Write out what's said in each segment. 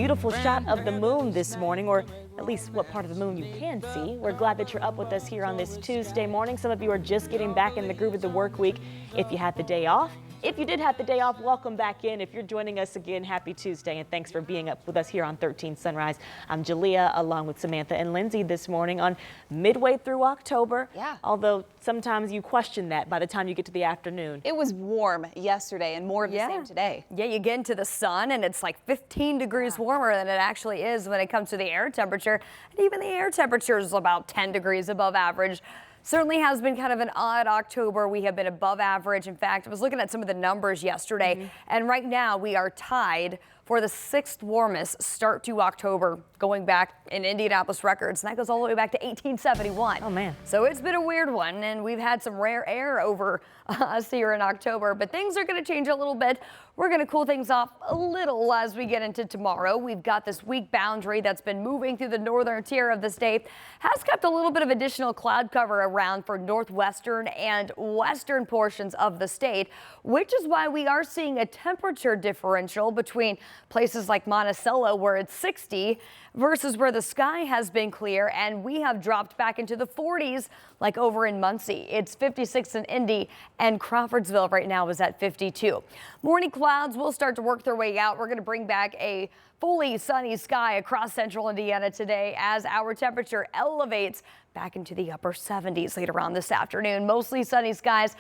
Beautiful shot of the moon this morning, or at least what part of the moon you can see. We're glad that you're up with us here on this Tuesday morning. Some of you are just getting back in the groove of the work week. If you had the day off, if you did have the day off, welcome back in. If you're joining us again, happy Tuesday, and thanks for being up with us here on 13 Sunrise. I'm Jalea, along with Samantha and Lindsay this morning on midway through October. Yeah. Although sometimes you question that by the time you get to the afternoon. It was warm yesterday and more of the same today. Yeah, you get into the sun and it's like 15 degrees warmer than it actually is when it comes to the air temperature. And even the air temperature is about 10 degrees above average. Certainly has been kind of an odd October. We have been above average. In fact, I was looking at some of the numbers yesterday, and right now we are tied for the 6th warmest start to October, going back in Indianapolis records, and that goes all the way back to 1871. Oh, man. So it's been a weird one, and we've had some rare air over us here in October, but things are going to change a little bit. We're going to cool things off a little as we get into tomorrow. We've got this weak boundary that's been moving through the northern tier of the state, has kept a little bit of additional cloud cover around for northwestern and western portions of the state, which is why we are seeing a temperature differential between places like Monticello, where it's 60, versus where the sky has been clear, and we have dropped back into the 40s, like over in Muncie. It's 56 in Indy, and Crawfordsville right now is at 52. Morning clouds will start to work their way out. We're going to bring back a fully sunny sky across central Indiana today as our temperature elevates back into the upper 70s later on this afternoon. Mostly sunny skies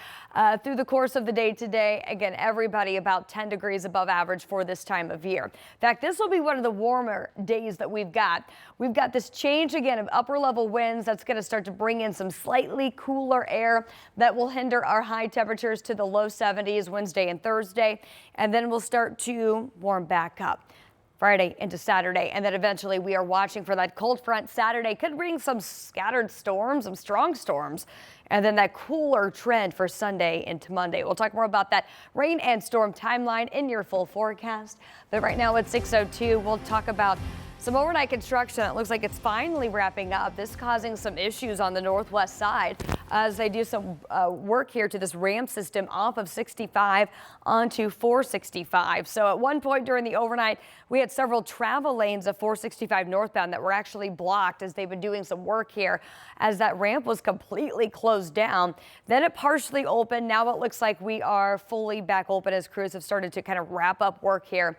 through the course of the day today. Again, everybody about 10 degrees above average for this time of year. In fact, this will be one of the warmer days that we've got. We've got this change again of upper level winds that's going to start to bring in some slightly cooler air that will hinder our high temperatures to the low 70s Wednesday and Thursday. And then we'll start to warm back up Friday into Saturday, and then eventually we are watching for that cold front Saturday. Could bring some scattered storms, some strong storms, and then that cooler trend for Sunday into Monday. We'll talk more about that rain and storm timeline in your full forecast. But right now at 6:02, we'll talk about some overnight construction. It looks like it's finally wrapping up. This causing some issues on the northwest side as they do some work here to this ramp system off of 65 onto 465. So at one point during the overnight, we had several travel lanes of 465 northbound that were actually blocked as they've been doing some work here as that ramp was completely closed down. Then it partially opened. Now it looks like we are fully back open as crews have started to kind of wrap up work here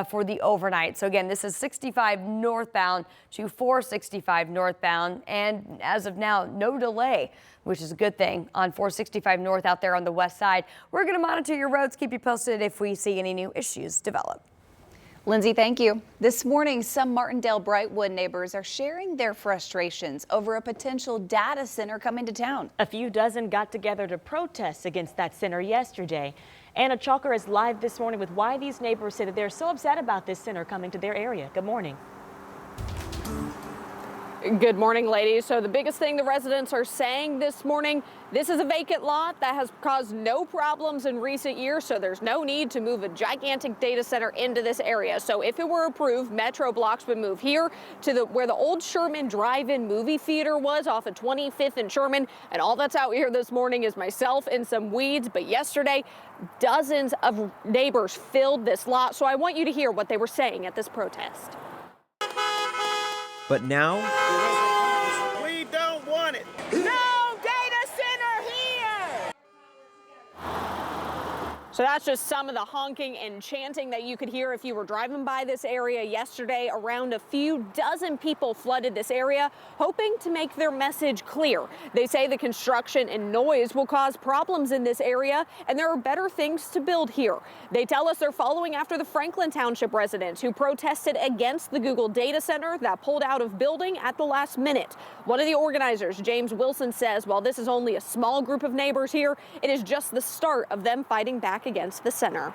for the overnight. So again, this is 65 northbound to 465 northbound, and as of now, no delay, which is a good thing on 465 north out there on the west side. We're going to monitor your roads, keep you posted if we see any new issues develop. Lindsay, thank you. This morning, some Martindale-Brightwood neighbors are sharing their frustrations over a potential data center coming to town. A few dozen got together to protest against that center yesterday. Anna Chalker is live this morning with why these neighbors say that they're so upset about this center coming to their area. Good morning. Good morning, ladies. So the biggest thing the residents are saying this morning, this is a vacant lot that has caused no problems in recent years, so there's no need to move a gigantic data center into this area. So if it were approved, Metro Blocks would move here to where the old Sherman Drive-In movie theater was off of 25th and Sherman. And all that's out here this morning is myself and some weeds. But yesterday, dozens of neighbors filled this lot. So I want you to hear what they were saying at this protest. But now, we don't want it. No data center here! So that's just some of the honking and chanting that you could hear if you were driving by this area yesterday. Around a few dozen people flooded this area, hoping to make their message clear. They say the construction and noise will cause problems in this area, and there are better things to build here. They tell us they're following after the Franklin Township residents who protested against the Google data center that pulled out of building at the last minute. One of the organizers, James Wilson, says while this is only a small group of neighbors here, it is just the start of them fighting back against the center.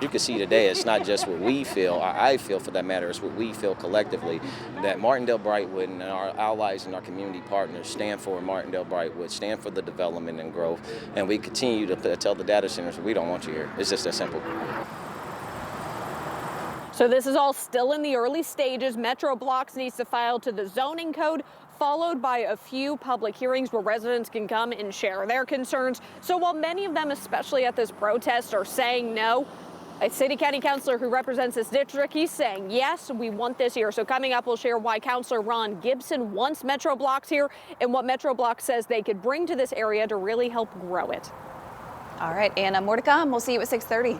You can see today it's not just what we feel, or I feel for that matter, it's what we feel collectively, that Martindale-Brightwood and our allies and our community partners stand for Martindale-Brightwood, stand for the development and growth, and we continue to tell the data centers we don't want you here. It's just that simple. So this is all still in the early stages. Metro Blocks needs to file to the zoning code, followed by a few public hearings where residents can come and share their concerns. So while many of them, especially at this protest, are saying no, A city county councilor who represents this district, he's saying, yes, we want this here. So coming up, we'll share why Councilor Ron Gibson wants Metro Blocks here and what Metro Blocks says they could bring to this area to really help grow it. All right, Anna, more to come. We'll see you at 6:30.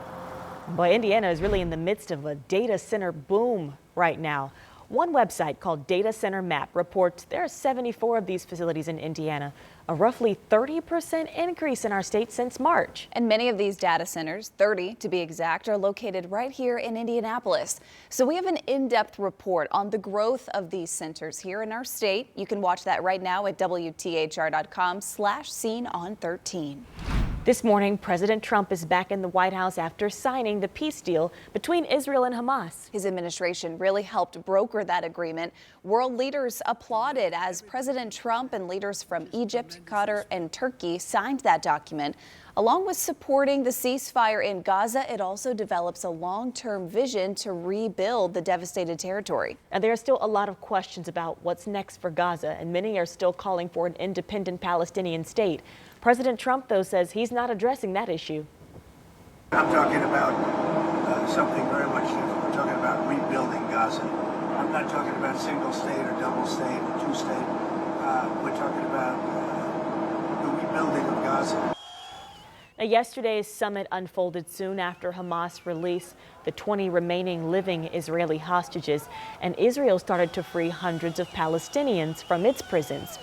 Boy, Indiana is really in the midst of a data center boom right now. One website called Data Center Map reports there are 74 of these facilities in Indiana, a roughly 30% increase in our state since March. And many of these data centers, 30 to be exact, are located right here in Indianapolis. So we have an in-depth report on the growth of these centers here in our state. You can watch that right now at WTHR.com/scene-on-13. This morning, President Trump is back in the White House after signing the peace deal between Israel and Hamas. His administration really helped broker that agreement. World leaders applauded as President Trump and leaders from Egypt, Qatar, and Turkey signed that document. Along with supporting the ceasefire in Gaza, it also develops a long-term vision to rebuild the devastated territory. And there are still a lot of questions about what's next for Gaza, and many are still calling for an independent Palestinian state. President Trump, though, says he's not addressing that issue. I'm talking about something very much different. We're talking about rebuilding Gaza. I'm not talking about single state or double state or two state. We're talking about the rebuilding of Gaza. Now, yesterday's summit unfolded soon after Hamas released the 20 remaining living Israeli hostages, and Israel started to free hundreds of Palestinians from its prisons.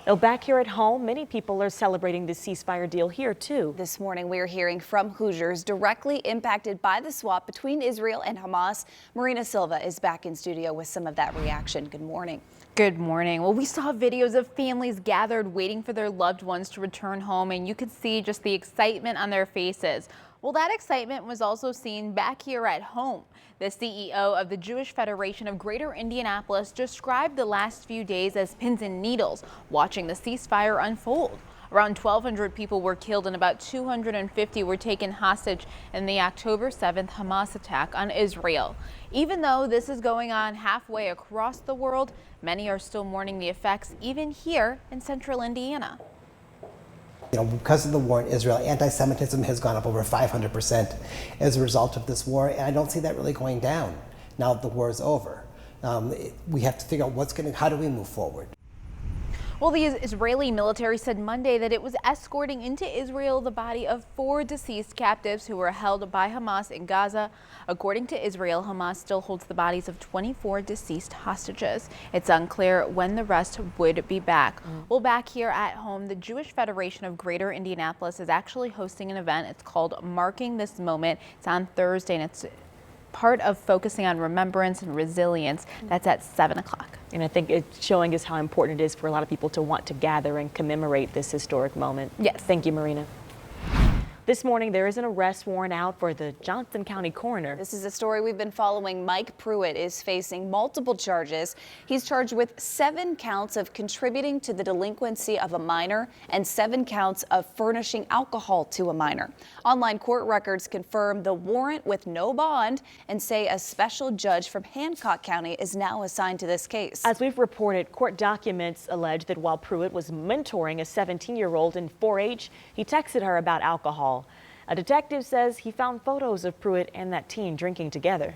Though back here at home, many people are celebrating the ceasefire deal here, too. This morning, we are hearing from Hoosiers directly impacted by the swap between Israel and Hamas. Marina Silva is back in studio with some of that reaction. Good morning. Good morning. Well, we saw videos of families gathered waiting for their loved ones to return home, and you could see just the excitement on their faces. Well, that excitement was also seen back here at home. The CEO of the Jewish Federation of Greater Indianapolis described the last few days as pins and needles, watching the ceasefire unfold. Around 1,200 people were killed and about 250 were taken hostage in the October 7th Hamas attack on Israel. Even though this is going on halfway across the world, many are still mourning the effects, even here in central Indiana. Because of the war in Israel, anti-Semitism has gone up over 500% as a result of this war, and I don't see that really going down now that the war is over. We have to figure out how do we move forward? Well, the Israeli military said Monday that it was escorting into Israel the body of 4 deceased captives who were held by Hamas in Gaza. According to Israel, Hamas still holds the bodies of 24 deceased hostages. It's unclear when the rest would be back. Well, back here at home, the Jewish Federation of Greater Indianapolis is actually hosting an event. It's called Marking This Moment. It's on Thursday, and it's part of focusing on remembrance and resilience. That's at 7 o'clock. And I think it's showing us how important it is for a lot of people to want to gather and commemorate this historic moment. Yes. Thank you, Marina. This morning, there is an arrest warrant out for the Johnson County Coroner. This is a story we've been following. Mike Pruitt is facing multiple charges. He's charged with 7 counts of contributing to the delinquency of a minor and 7 counts of furnishing alcohol to a minor. Online court records confirm the warrant with no bond and say a special judge from Hancock County is now assigned to this case. As we've reported, court documents allege that while Pruitt was mentoring a 17-year-old in 4-H, he texted her about alcohol. A detective says he found photos of Pruitt and that teen drinking together.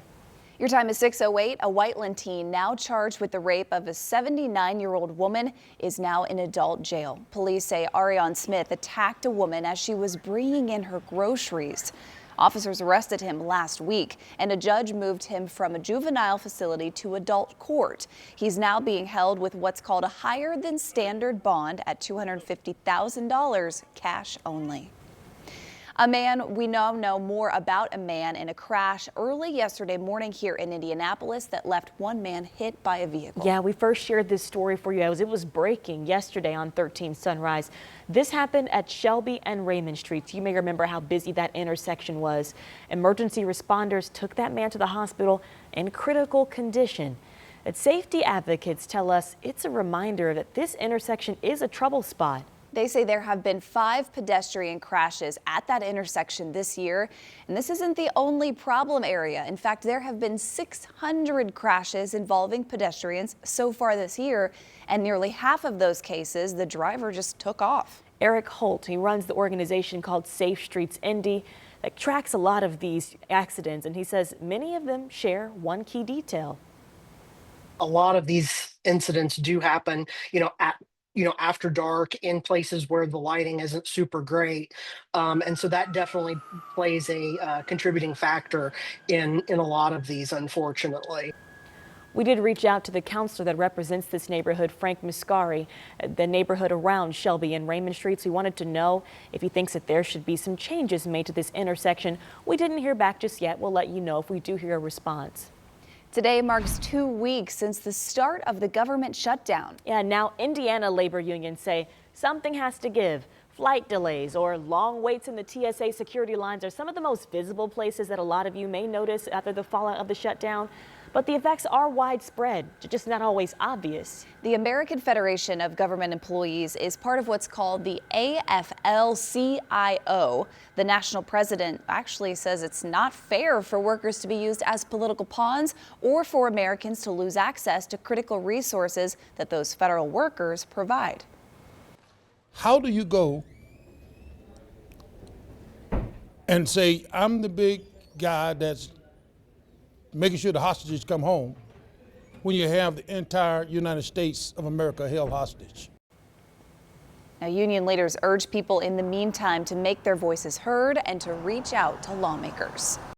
Your time is 6:08. A Whiteland teen now charged with the rape of a 79-year-old woman is now in adult jail. Police say Ariane Smith attacked a woman as she was bringing in her groceries. Officers arrested him last week, and a judge moved him from a juvenile facility to adult court. He's now being held with what's called a higher than standard bond at $250,000 cash only. A man, we now know more about a man in a crash early yesterday morning here in Indianapolis that left one man hit by a vehicle. Yeah, we first shared this story for you as it was breaking yesterday on 13 Sunrise. This happened at Shelby and Raymond Streets. You may remember how busy that intersection was. Emergency responders took that man to the hospital in critical condition. But safety advocates tell us it's a reminder that this intersection is a trouble spot. They say there have been 5 pedestrian crashes at that intersection this year, and this isn't the only problem area. In fact, there have been 600 crashes involving pedestrians so far this year, and nearly half of those cases, the driver just took off. Eric Holt, he runs the organization called Safe Streets Indy, that tracks a lot of these accidents, and he says many of them share one key detail. A lot of these incidents do happen, after dark in places where the lighting isn't super great. And so that definitely plays a contributing factor in a lot of these, unfortunately. We did reach out to the counselor that represents this neighborhood, Frank Muscari, the neighborhood around Shelby and Raymond Streets. We wanted to know if he thinks that there should be some changes made to this intersection. We didn't hear back just yet. We'll let you know if we do hear a response. Today marks 2 weeks since the start of the government shutdown. Yeah, now Indiana labor unions say something has to give. Flight delays or long waits in the TSA security lines are some of the most visible places that a lot of you may notice after the fallout of the shutdown. But the effects are widespread, just not always obvious. The American Federation of Government Employees is part of what's called the AFL-CIO. The national president actually says it's not fair for workers to be used as political pawns or for Americans to lose access to critical resources that those federal workers provide. How do you go and say, I'm the big guy that's making sure the hostages come home, when you have the entire United States of America held hostage? Now, union leaders urge people in the meantime to make their voices heard and to reach out to lawmakers.